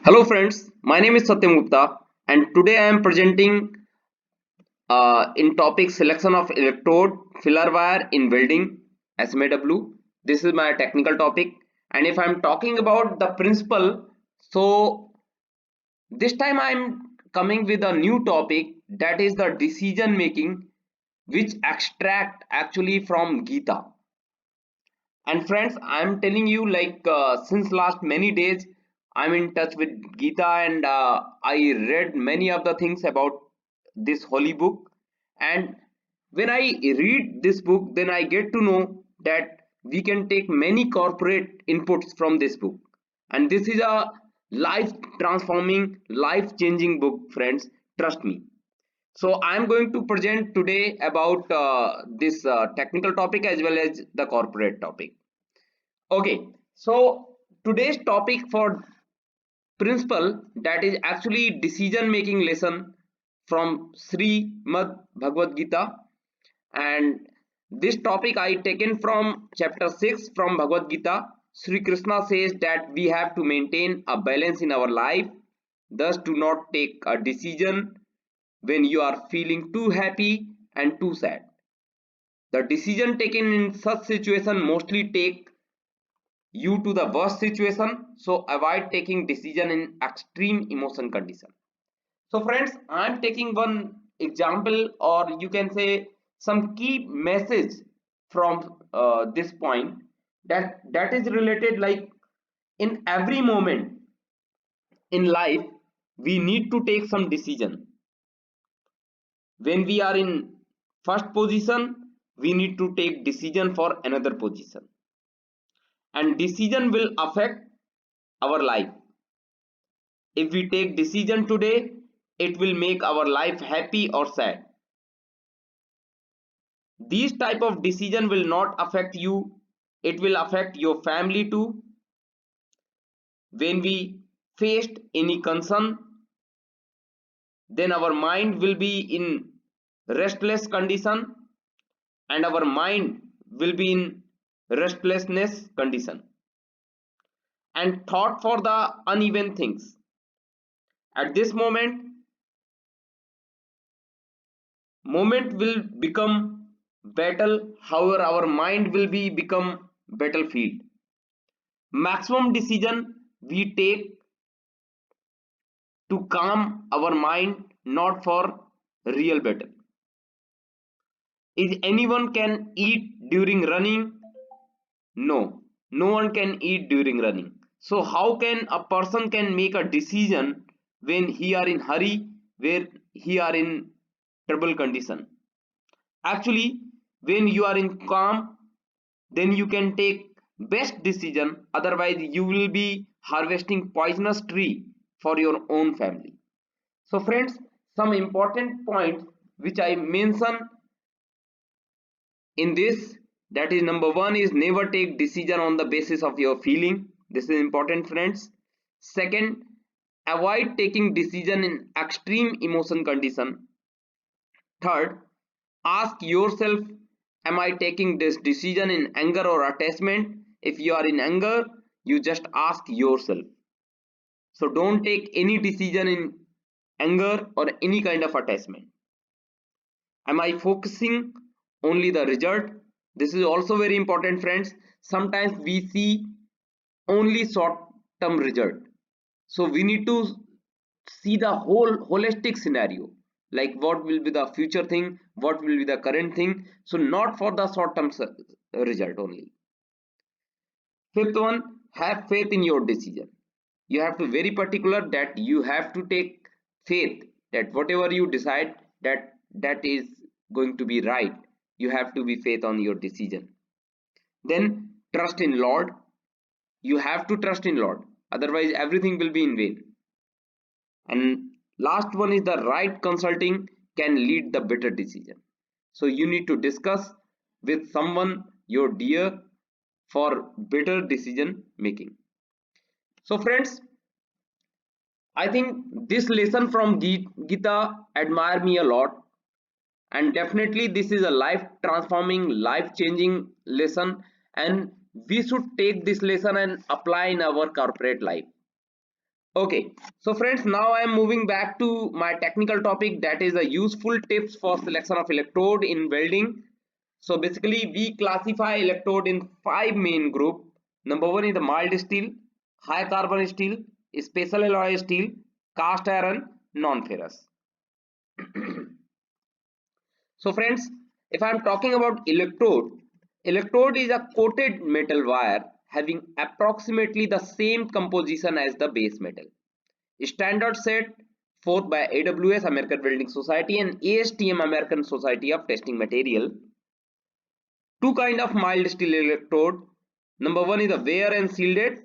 Hello friends, my name is Satyam Gupta and today I am presenting in topic selection of electrode filler wire in welding SMAW. This is my technical topic, and if I am talking about the principle, so this time I am coming with a new topic, that is the decision making, which extract actually from Gita. And friends, I'm telling you, since last many days I'm in touch with Gita, and I read many of the things about this holy book. And when I read this book, then I get to know that we can take many corporate inputs from this book, and this is a life transforming, life changing book, friends, trust me. So I'm going to present today about this technical topic as well as the corporate topic. Okay, so today's topic for principle, that is actually decision making lesson from Srimad Bhagavad Gita, and this topic I taken from chapter 6 from Bhagavad Gita. Sri Krishna says that we have to maintain a balance in our life, thus do not take a decision when you are feeling too happy and too sad. The decision taken in such situation mostly take you to the worst situation, so avoid taking decision in extreme emotion condition. So friends, I am taking one example, or you can say some key message from this point, that is related, like in every moment in life we need to take some decision. When we are in first position, we need to take decision for another position, and decision will affect our life. If we take decision today, it will make our life happy or sad. These type of decision will not affect you, it will affect your family too. When we faced any concern, then our mind will be in restless condition, and our mind will be in restlessness condition, and thought for the uneven things. At this moment will become battle, however our mind will be become battlefield. Maximum decision we take to calm our mind, not for real battle. Is anyone can eat during running? No, no one can eat during running. So how can a person can make a decision when he are in hurry, where he are in trouble condition? Actually, when you are in calm, then you can take best decision, otherwise you will be harvesting poisonous tree for your own family. So friends, some important points which I mention in this, that is number one is never take decision on the basis of your feeling. This is important, friends. Second, avoid taking decision in extreme emotion condition. Third, ask yourself, am I taking this decision in anger or attachment? If you are in anger, you just ask yourself. So don't take any decision in anger or any kind of attachment. Am I focusing only the result? This is also very important, friends. Sometimes we see only short term result. So we need to see the whole holistic scenario, like what will be the future thing, what will be the current thing, so not for the short term result only. Fifth one, have faith in your decision. You have to very particular that you have to take faith that whatever you decide, that is going to be right. You have to be faith on your decision. Then trust in Lord. You have to trust in Lord, otherwise everything will be in vain. And last one is the right consulting can lead the better decision. So you need to discuss with someone your dear for better decision making. So friends, I think this lesson from Gita admire me a lot, and definitely this is a life transforming, life changing lesson, and we should take this lesson and apply in our corporate life. Okay, so friends, now I am moving back to my technical topic, that is the useful tips for selection of electrode in welding. So basically we classify electrode in five main group. Number one is the mild steel, high carbon steel, special alloy steel, cast iron, non-ferrous. So friends, if I am talking about electrode, electrode is a coated metal wire having approximately the same composition as the base metal. Standard set forth by AWS American Welding Society and ASTM American Society of Testing Material. Two kind of mild steel electrode. Number one is the wear and shielded.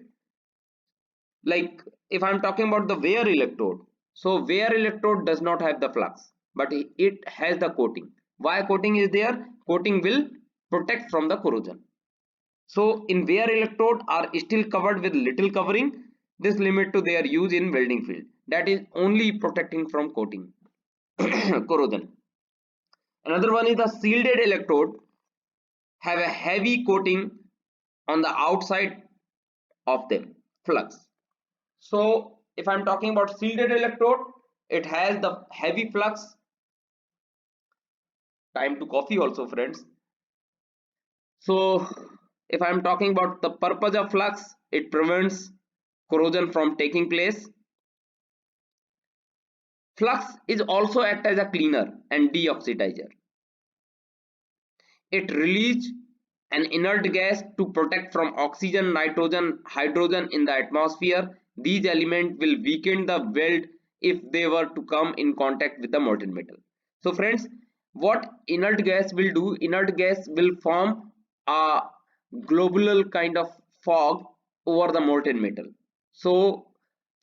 Like if I'm talking about the wear electrode, so wear electrode does not have the flux, but it has the coating. Why coating is there? Coating will protect from the corrosion. So in wear electrode are still covered with little covering. This limit to their use in welding field. That is only protecting from coating corrosion. Another one is the shielded electrode have a heavy coating on the outside of them, flux. So if I'm talking about shielded electrode, it has the heavy flux. Time to coffee also, friends. So if I'm talking about the purpose of flux, it prevents corrosion from taking place. Flux is also act as a cleaner and deoxidizer. It releases an inert gas to protect from oxygen, nitrogen, hydrogen in the atmosphere. These elements will weaken the weld if they were to come in contact with the molten metal. So friends, what inert gas will do? Inert gas will form a globular kind of fog over the molten metal. So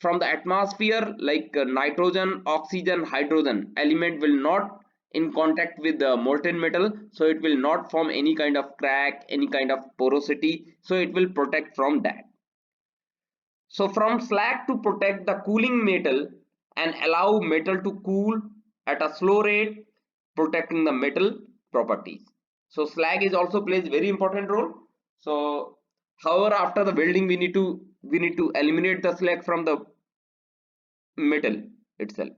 from the atmosphere, like nitrogen, oxygen, hydrogen element will not in contact with the molten metal, so it will not form any kind of crack, any kind of porosity, so it will protect from that. So from slag to protect the cooling metal and allow metal to cool at a slow rate, protecting the metal properties. So slag is also plays very important role. So however, after the welding we need to eliminate the slag from the metal itself.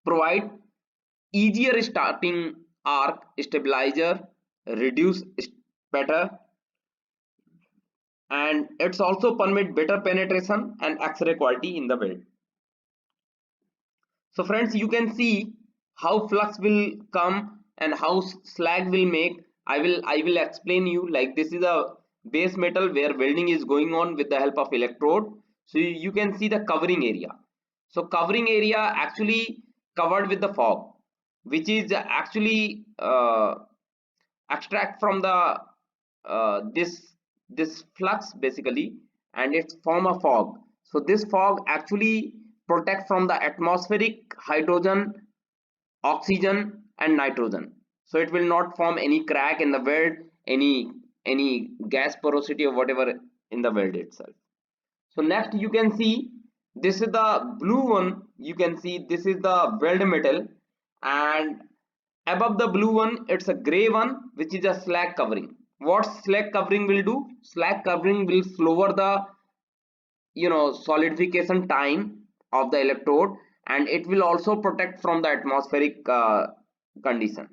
Provide easier starting arc stabilizer, reduce spatter, and it's also permit better penetration and X-ray quality in the weld. So friends, you can see how flux will come and how slag will make. I will explain you. Like this is a base metal where welding is going on with the help of electrode. So you can see the covering area. So covering area actually covered with the fog, which is actually extract from the this flux basically, and it's form a fog. So this fog actually protect from the atmospheric hydrogen, oxygen and nitrogen, so it will not form any crack in the weld, any gas porosity or whatever in the weld itself. So next you can see this is the blue one. You can see this is the weld metal, and above the blue one it's a gray one which is a slag covering. What slag covering will do? Slag covering will slower the solidification time of the electrode, and it will also protect from the atmospheric condition.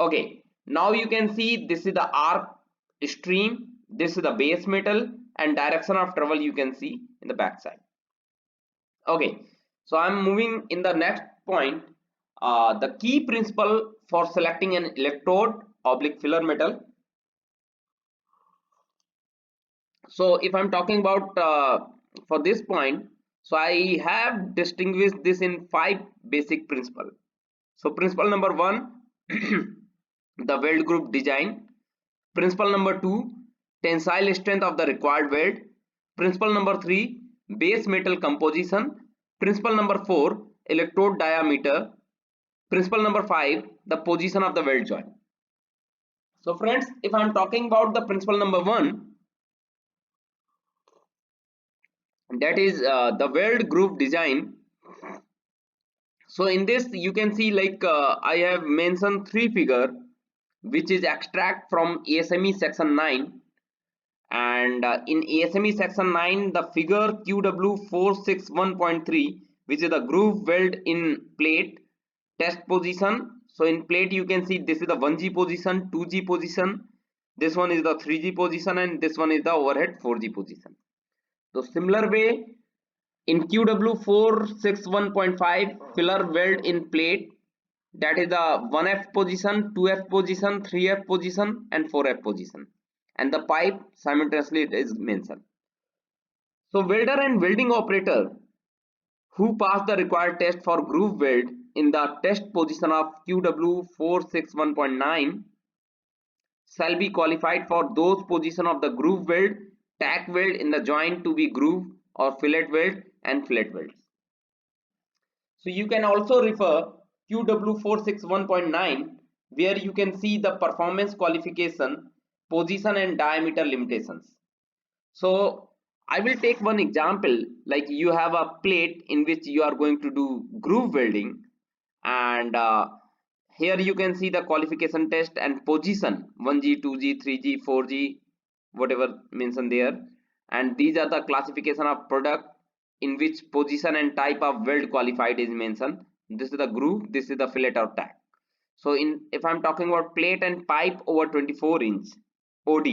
Okay, now you can see this is the arc stream, this is the base metal, and direction of travel you can see in the back side. Okay, so I'm moving in the next point. The key principle for selecting an electrode oblique filler metal. So if I'm talking about for this point, so I have distinguished this in five basic principles. So principle number one, the weld group design. Principle number two, tensile strength of the required weld. Principle number three, base metal composition. Principle number four, electrode diameter. Principle number five, the position of the weld joint. So friends, if I'm talking about the principle number one, that is the weld group design. So in this you can see, like I have mentioned three figure which is extract from ASME section 9, And in ASME section 9, the figure QW461.3, which is the groove weld in plate test position. So in plate you can see this is the 1G position, 2G position, this one is the 3G position, and this one is the overhead 4G position. So similar way, in QW461.5, filler weld in plate, that is the 1F position, 2F position, 3F position, and 4F position, and the pipe simultaneously it is mentioned. So welder and welding operator who pass the required test for groove weld in the test position of QW461.9 shall be qualified for those position of the groove weld, tack weld in the joint to be groove, or fillet weld and fillet welds. So you can also refer QW461.9, where you can see the performance qualification, position and diameter limitations. So I will take one example, like you have a plate in which you are going to do groove welding, and here you can see the qualification test and position 1G, 2G, 3G, 4G, whatever mentioned there, and these are the classification of product in which position and type of weld qualified is mentioned. This is the groove, this is the fillet or tack. So if I'm talking about plate and pipe over 24-inch OD,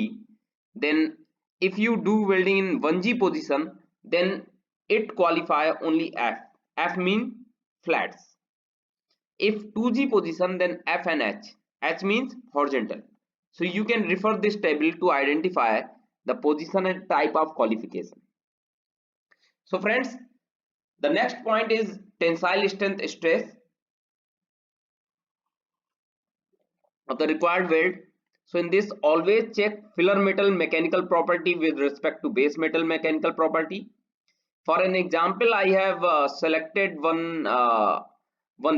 then if you do welding in 1G position, then it qualify only F. F mean flats. If 2G position, then F and H. H means horizontal. So you can refer this table to identify the position and type of qualification. So friends, the next point is tensile strength stress of the required weld. So in this, always check filler metal mechanical property with respect to base metal mechanical property. For an example, I have selected one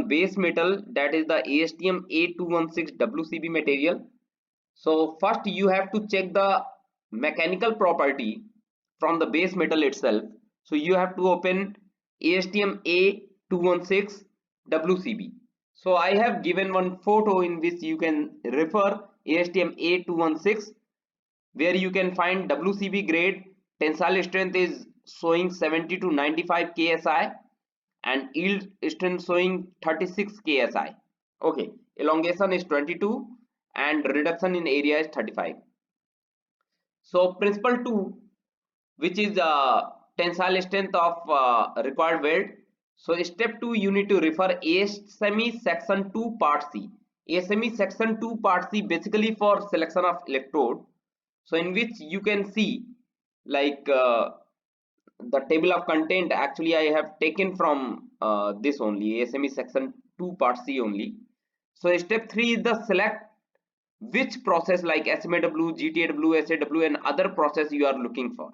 base metal, that is the ASTM A216 WCB material. So first you have to check the mechanical property from the base metal itself. So you have to open ASTM A216 WCB. So I have given one photo in which you can refer ASTM A216, where you can find WCB grade. Tensile strength is showing 70 to 95 KSI and yield strength showing 36 KSI. Okay, elongation is 22 and reduction in area is 35. So principle 2, which is tensile strength of required weld. So step 2, you need to refer ASME section 2 part C. ASME section 2 part C basically for selection of electrode. So in which you can see like the table of content, actually I have taken from this only, ASME section 2 part C only. So step 3 is the select which process like SMAW, GTAW, SAW and other process you are looking for.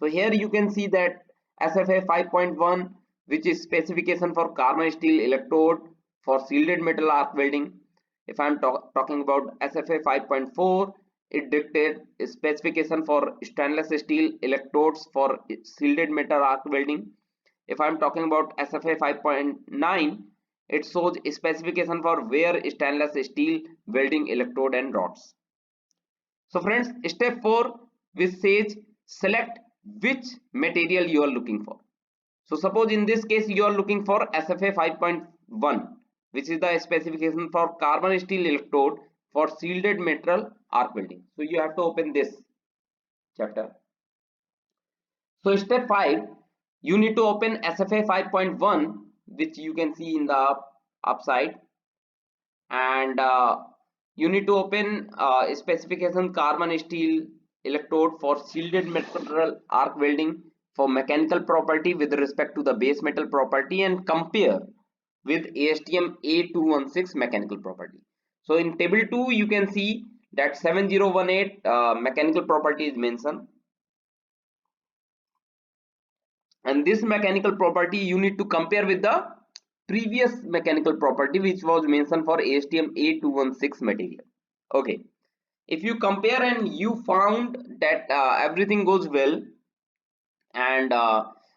So here you can see that SFA 5.1, which is specification for carbon steel electrode for shielded metal arc welding. If I'm talking about SFA 5.4, it dictates specification for stainless steel electrodes for shielded metal arc welding. If I'm talking about SFA 5.9, it shows specification for wear stainless steel welding electrode and rods. So friends, step 4, which says select which material you are looking for. So suppose in this case you are looking for SFA 5.1, which is the specification for carbon steel electrode for shielded metal arc welding. So you have to open this chapter. So step 5, you need to open SFA 5.1, which you can see in the upside, and you need to open specification carbon steel electrode for shielded metal arc welding for mechanical property with respect to the base metal property, and compare with ASTM A216 mechanical property. So in table 2 you can see that 7018 mechanical property is mentioned, and this mechanical property you need to compare with the previous mechanical property which was mentioned for ASTM A216 material. Okay, if you compare and you found that everything goes well, and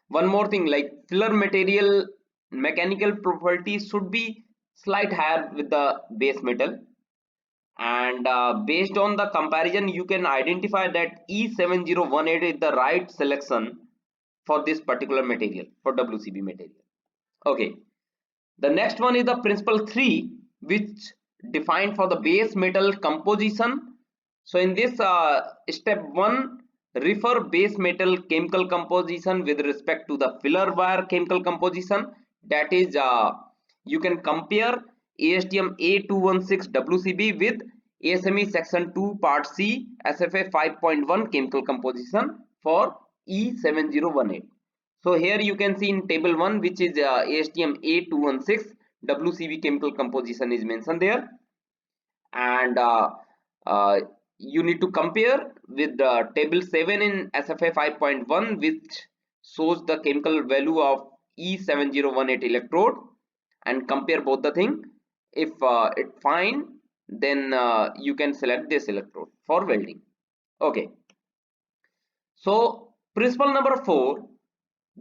one more thing, like filler material mechanical property should be slight higher with the base metal, and based on the comparison you can identify that E7018 is the right selection for this particular material, for WCB material. Okay, the next one is the principle 3, which defined for the base metal composition. So in this step 1, refer base metal chemical composition with respect to the filler wire chemical composition. That is, you can compare ASTM A216 WCB with ASME section 2 part C SFA 5.1 chemical composition for E7018. So here you can see in table 1, which is ASTM A216 WCB chemical composition is mentioned there, and uh, you need to compare with table 7 in SFA 5.1, which shows the chemical value of E7018 electrode, and compare both the thing. If it fine, then you can select this electrode for welding. Okay, so principle number 4,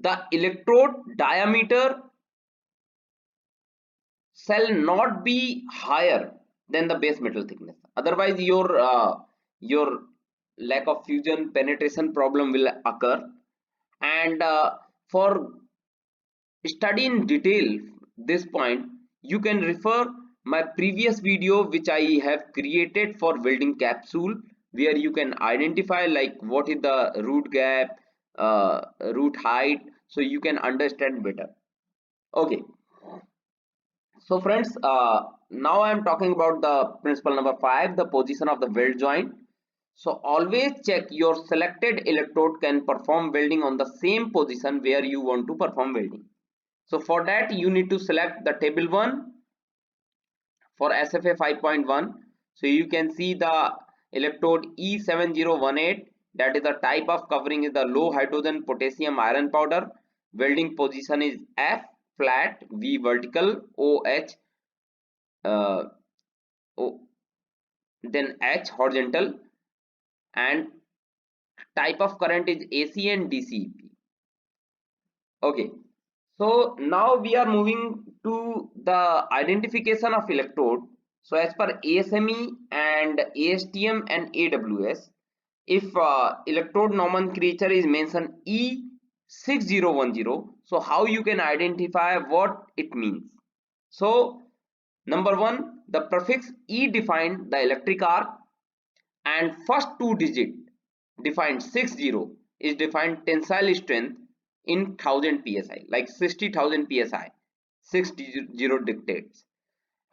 the electrode diameter shall not be higher than the base metal thickness, otherwise your lack of fusion penetration problem will occur. And for study in detail this point, you can refer my previous video which I have created for welding capsule, where you can identify like what is the root gap, root height, so you can understand better. Okay, so friends, now I am talking about the principle number 5, the position of the weld joint. So always check your selected electrode can perform welding on the same position where you want to perform welding. So for that you need to select the table 1 for SFA 5.1. So you can see the electrode E7018, that is the type of covering is the low hydrogen potassium iron powder. Welding position is F flat, V vertical, OH, uh, O, then H horizontal, and type of current is AC and DC. Okay, so now we are moving to the identification of electrode. So as per ASME and ASTM and AWS, if electrode nomenclature is mentioned E6010, so how you can identify what it means? So number 1, the prefix E defined the electric arc, and first two digit defined 60 is defined tensile strength in 1000 psi, like 60,000 psi. 60 dictates.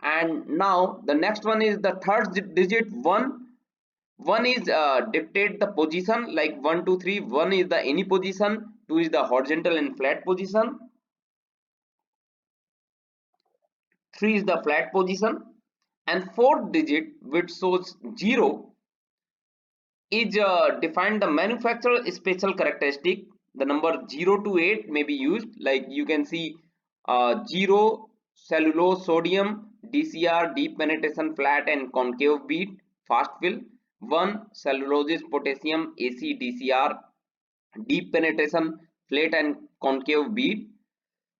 And now the next one is the third digit 1 is dictate the position, like 1 2 3. 1 is the any position, 2 is the horizontal and flat position, 3 is the flat position, and fourth digit which shows 0 is defined the manufacturer special characteristic. The number 0 to 8 may be used, like you can see 0 cellulose sodium DCR, deep penetration flat and concave bead fast fill. 1 cellulose potassium AC DCR, deep penetration flat and concave bead.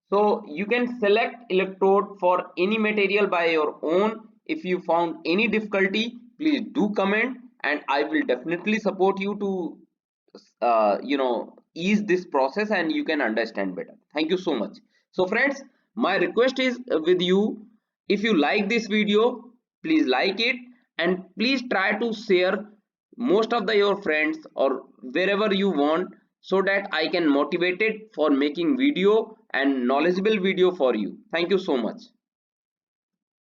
So you can select electrode for any material by your own. If you found any difficulty, please do comment, and I will definitely support you to ease this process and you can understand better. Thank you so much. So friends, my request is with you, if you like this video, please like it, and please try to share most of your friends or wherever you want, so that I can motivate it for making video and knowledgeable video for you. Thank you so much.